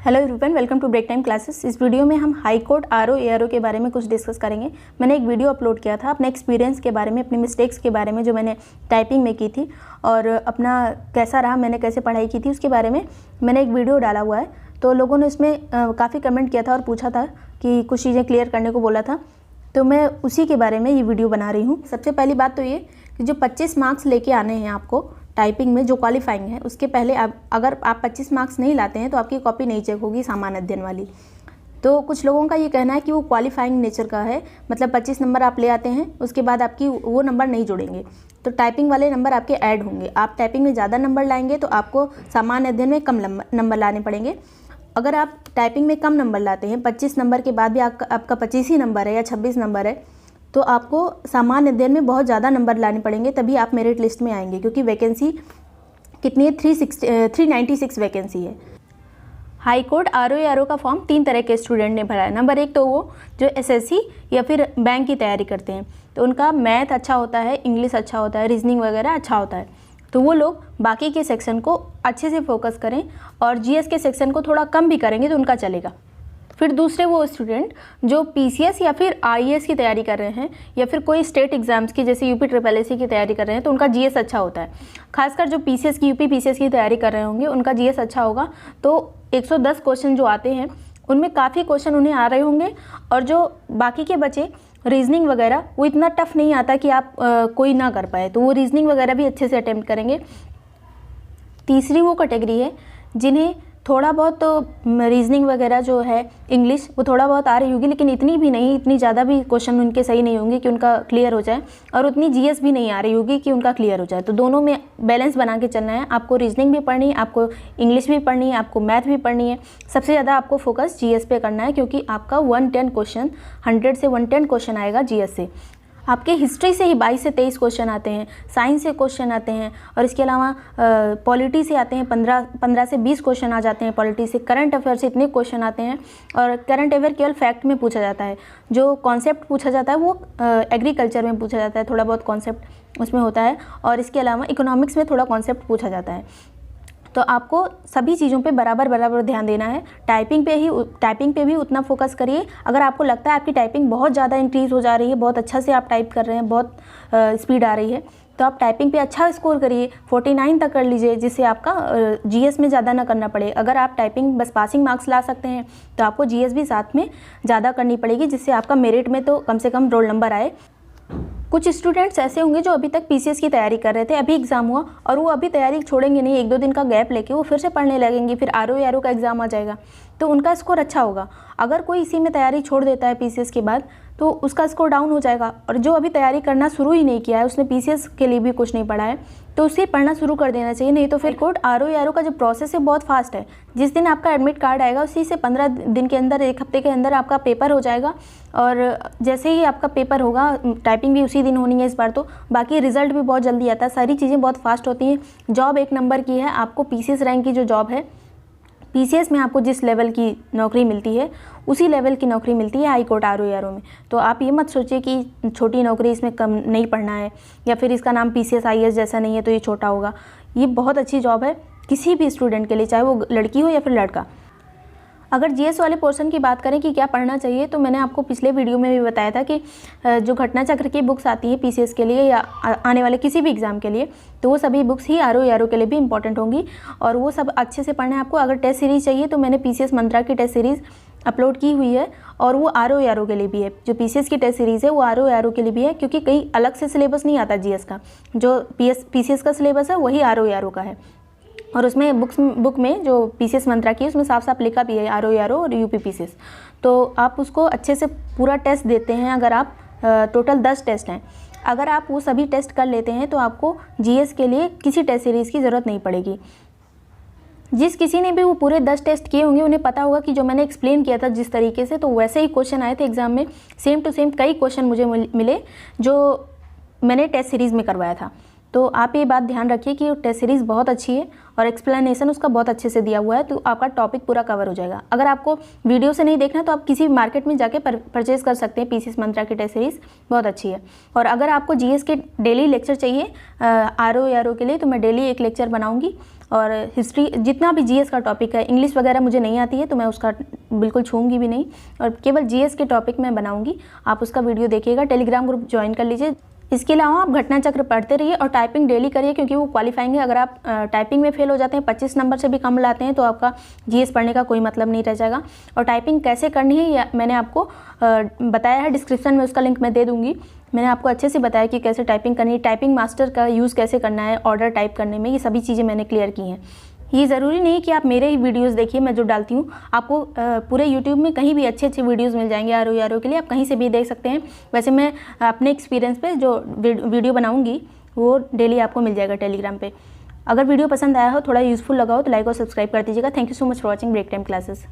Hello everyone, welcome to break time classes. इस video में हम हाई कोर्ट आरओ एआरओ के बारे में कुछ डिस्कस करेंगे। मैंने एक वीडियो अपलोड किया था अपने एक्सपीरियंस के बारे में, अपनी मिस्टेक्स के बारे में जो मैंने टाइपिंग में की थी और अपना कैसा रहा, मैंने कैसे पढ़ाई की थी, उसके बारे में मैंने एक वीडियो डाला हुआ है। तो लोगों ने इसमें काफ़ी कमेंट किया था और पूछा था कि कुछ चीज़ें क्लियर करने को बोला था, तो मैं उसी के बारे में ये वीडियो बना रही हूँ। सबसे पहली बात तो ये कि जो 25 मार्क्स लेके आने हैं आपको टाइपिंग में, जो क्वालिफाइंग है, उसके पहले अगर आप 25 मार्क्स नहीं लाते हैं तो आपकी कॉपी नहीं चेक होगी सामान्य अध्ययन वाली। तो कुछ लोगों का ये कहना है कि वो क्वालिफाइंग नेचर का है, मतलब 25 नंबर आप ले आते हैं, उसके बाद आपकी वो नंबर नहीं जुड़ेंगे, तो टाइपिंग वाले नंबर आपके ऐड होंगे। आप टाइपिंग में ज़्यादा नंबर लाएंगे तो आपको सामान्य अध्ययन में कम नंबर लाने पड़ेंगे। अगर आप टाइपिंग में कम नंबर लाते हैं, 25 नंबर के बाद भी आपका 25 ही नंबर है या 26 नंबर है, तो आपको सामान्य अध्ययन में बहुत ज़्यादा नंबर लाने पड़ेंगे, तभी आप मेरिट लिस्ट में आएंगे। क्योंकि वैकेंसी कितनी है, 396 वैकेंसी है। हाई कोर्ट आरओ एआरओ का फॉर्म 3 तरह के स्टूडेंट ने भरा है। नंबर 1 तो वो जो एसएससी या फिर बैंक की तैयारी करते हैं, तो उनका मैथ अच्छा होता है, इंग्लिश अच्छा होता है, रीजनिंग वगैरह अच्छा होता है, तो वो लोग बाकी के सेक्शन को अच्छे से फोकस करें और जीएस के सेक्शन को थोड़ा कम भी करेंगे तो उनका चलेगा। फिर दूसरे वो स्टूडेंट जो पीसीएस या फिर आईएएस की तैयारी कर रहे हैं या फिर कोई स्टेट एग्जाम्स की जैसे यूपी ट्रिपल एससी की तैयारी कर रहे हैं, तो उनका जीएस अच्छा होता है। खासकर जो पीसीएस की यूपी पीसीएस की तैयारी कर रहे होंगे उनका जीएस अच्छा होगा। तो 110 क्वेश्चन जो आते हैं उनमें काफ़ी क्वेश्चन उन्हें आ रहे होंगे, और जो बाकी के बचे रीजनिंग वगैरह वो इतना टफ नहीं आता कि आप कोई ना कर पाए, तो वो रीजनिंग वगैरह भी अच्छे से अटेम्प्ट करेंगे। तीसरी वो कैटेगरी है जिन्हें थोड़ा बहुत तो रीजनिंग वगैरह जो है, इंग्लिश, वो थोड़ा बहुत आ रही होगी, लेकिन इतनी भी नहीं, इतनी ज़्यादा भी क्वेश्चन उनके सही नहीं होंगे कि उनका क्लियर हो जाए, और उतनी जीएस भी नहीं आ रही होगी कि उनका क्लियर हो जाए। तो दोनों में बैलेंस बना के चलना है। आपको रीजनिंग भी पढ़नी है, आपको इंग्लिश भी पढ़नी है, आपको मैथ भी पढ़नी है। सबसे ज़्यादा आपको फोकस जीएस पे करना है, क्योंकि आपका 110 क्वेश्चन, 100 से 110 क्वेश्चन आएगा जीएस से। आपके हिस्ट्री से ही 22 से 23 क्वेश्चन आते हैं, साइंस से क्वेश्चन आते हैं, और इसके अलावा पॉलिटी से आते हैं 15 से 20 क्वेश्चन आ जाते हैं पॉलिटी से। करंट अफेयर से इतने क्वेश्चन आते हैं, और करंट अफेयर केवल फैक्ट में पूछा जाता है। जो कॉन्सेप्ट पूछा जाता है वो एग्रीकल्चर में पूछा जाता है, थोड़ा बहुत कॉन्सेप्ट उसमें होता है, और इसके अलावा इकोनॉमिक्स में थोड़ा कॉन्सेप्ट पूछा जाता है। तो आपको सभी चीज़ों पे बराबर ध्यान देना है। टाइपिंग पे भी उतना फोकस करिए। अगर आपको लगता है आपकी टाइपिंग बहुत ज़्यादा इंक्रीज़ हो जा रही है, बहुत अच्छा से आप टाइप कर रहे हैं, बहुत स्पीड आ रही है, तो आप टाइपिंग पे अच्छा स्कोर करिए, 49 तक कर लीजिए, जिससे आपका जीएस में ज़्यादा ना करना पड़े। अगर आप टाइपिंग बस पासिंग मार्क्स ला सकते हैं तो आपको जीएस भी साथ में ज़्यादा करनी पड़ेगी, जिससे आपका मेरिट में तो कम से कम रोल नंबर आए। कुछ स्टूडेंट्स ऐसे होंगे जो अभी तक पीसीएस की तैयारी कर रहे थे, अभी एग्ज़ाम हुआ और वो अभी तैयारी छोड़ेंगे नहीं, 1-2 दिन का गैप लेके वो फिर से पढ़ने लगेंगे, फिर आरओ एआरओ का एग्ज़ाम आ जाएगा तो उनका स्कोर अच्छा होगा। अगर कोई इसी में तैयारी छोड़ देता है पीसीएस के बाद, तो उसका स्कोर डाउन हो जाएगा। और जो अभी तैयारी करना शुरू ही नहीं किया है, उसने पीसीएस के लिए भी कुछ नहीं पढ़ा है, तो उसे पढ़ना शुरू कर देना चाहिए। नहीं तो फिर कोर्ट आरओ एआरओ का जो प्रोसेस है बहुत फास्ट है। जिस दिन आपका एडमिट कार्ड आएगा उसी से 15 दिन के अंदर, 1 हफ्ते के अंदर आपका पेपर हो जाएगा, और जैसे ही आपका पेपर होगा, टाइपिंग भी उसी दिन होनी है इस बार तो, बाकी रिजल्ट भी बहुत जल्दी आता है, सारी चीज़ें बहुत फास्ट होती हैं। जॉब 1 नंबर की है। आपको पीसीएस रैंक की जो जॉब है, पीसीएस में आपको जिस लेवल की नौकरी मिलती है उसी लेवल की नौकरी मिलती है हाई कोर्ट आरओ एआरओ में। तो आप ये मत सोचिए कि छोटी नौकरी, इसमें कम नहीं पढ़ना है, या फिर इसका नाम पीसीएस आईएएस जैसा नहीं है तो ये छोटा होगा। ये बहुत अच्छी जॉब है किसी भी स्टूडेंट के लिए, चाहे वो लड़की हो या फिर लड़का। अगर जीएस वाले पोर्शन की बात करें कि क्या पढ़ना चाहिए, तो मैंने आपको पिछले वीडियो में भी बताया था कि जो घटना चक्र की बुक्स आती हैं पीसीएस के लिए या आने वाले किसी भी एग्ज़ाम के लिए, तो वो सभी बुक्स ही आरओ एआरओ के लिए भी इंपॉर्टेंट होंगी, और वो सब अच्छे से पढ़ना है आपको। अगर टेस्ट सीरीज़ चाहिए तो मैंने पीसीएस मंत्रा की टेस्ट सीरीज़ अपलोड की हुई है, और वो आरओ एआरओ के लिए भी है। जो पीसीएस की टेस्ट सीरीज़ है वो आरओ एआरओ के लिए भी है, क्योंकि कहीं अलग से सिलेबस नहीं आता जीएस का। जो पीसीएस का सिलेबस है वही आरओ एआरओ का है, और उसमें बुक में जो पीसीएस मंत्रा की है उसमें साफ साफ लिखा भी है आरओ एआरओ और यूपी पीसीएस। तो आप उसको अच्छे से पूरा टेस्ट देते हैं। अगर आप टोटल 10 टेस्ट हैं, अगर आप वो सभी टेस्ट कर लेते हैं तो आपको जीएस के लिए किसी टेस्ट सीरीज़ की ज़रूरत नहीं पड़ेगी। जिस किसी ने भी वो पूरे 10 टेस्ट किए होंगे उन्हें पता होगा कि जो मैंने एक्सप्लेन किया था जिस तरीके से, तो वैसे ही क्वेश्चन आए थे एग्ज़ाम में, सेम टू सेम कई क्वेश्चन मुझे मिले जो मैंने टेस्ट सीरीज़ में करवाया था। तो आप ये बात ध्यान रखिए कि टेस्ट सीरीज़ बहुत अच्छी है और एक्सप्लेनेशन उसका बहुत अच्छे से दिया हुआ है, तो आपका टॉपिक पूरा कवर हो जाएगा। अगर आपको वीडियो से नहीं देखना तो आप किसी मार्केट में जाके परचेज़ कर सकते हैं। पीसीएस मंत्रा की टेस्ट सीरीज़ बहुत अच्छी है। और अगर आपको जीएस के डेली लेक्चर चाहिए आरओ के लिए, तो मैं डेली एक लेक्चर बनाऊंगी। और हिस्ट्री, जितना भी जीएस का टॉपिक है, इंग्लिश वगैरह मुझे नहीं आती है तो मैं उसका बिल्कुल छूऊंगी भी नहीं, और केवल जीएस के टॉपिक मैं बनाऊंगी। आप उसका वीडियो देखिएगा, टेलीग्राम ग्रुप ज्वाइन कर लीजिए। इसके अलावा आप घटना चक्र पढ़ते रहिए और टाइपिंग डेली करिए, क्योंकि वो क्वालिफाइंग है। अगर आप टाइपिंग में फेल हो जाते हैं, 25 नंबर से भी कम लाते हैं, तो आपका जीएस पढ़ने का कोई मतलब नहीं रह जाएगा। और टाइपिंग कैसे करनी है या मैंने आपको बताया है, डिस्क्रिप्शन में उसका लिंक मैं दे दूँगी। मैंने आपको अच्छे से बताया कि कैसे टाइपिंग करनी है, टाइपिंग मास्टर का यूज़ कैसे करना है ऑर्डर टाइप करने में, ये सभी चीज़ें मैंने क्लियर की हैं। ये ज़रूरी नहीं कि आप मेरे ही वीडियोस देखिए, मैं जो डालती हूँ आपको पूरे यूट्यूब में कहीं भी अच्छे वीडियोस मिल जाएंगे आरओ के लिए, आप कहीं से भी देख सकते हैं। वैसे मैं अपने एक्सपीरियंस पे जो वीडियो बनाऊँगी वो डेली आपको मिल जाएगा टेलीग्राम पे। अगर वीडियो पसंद आया हो, थोड़ा यूज़फुल लगा हो, तो लाइक और सब्सक्राइब कर दीजिएगा। Thank you so much for watching break time classes.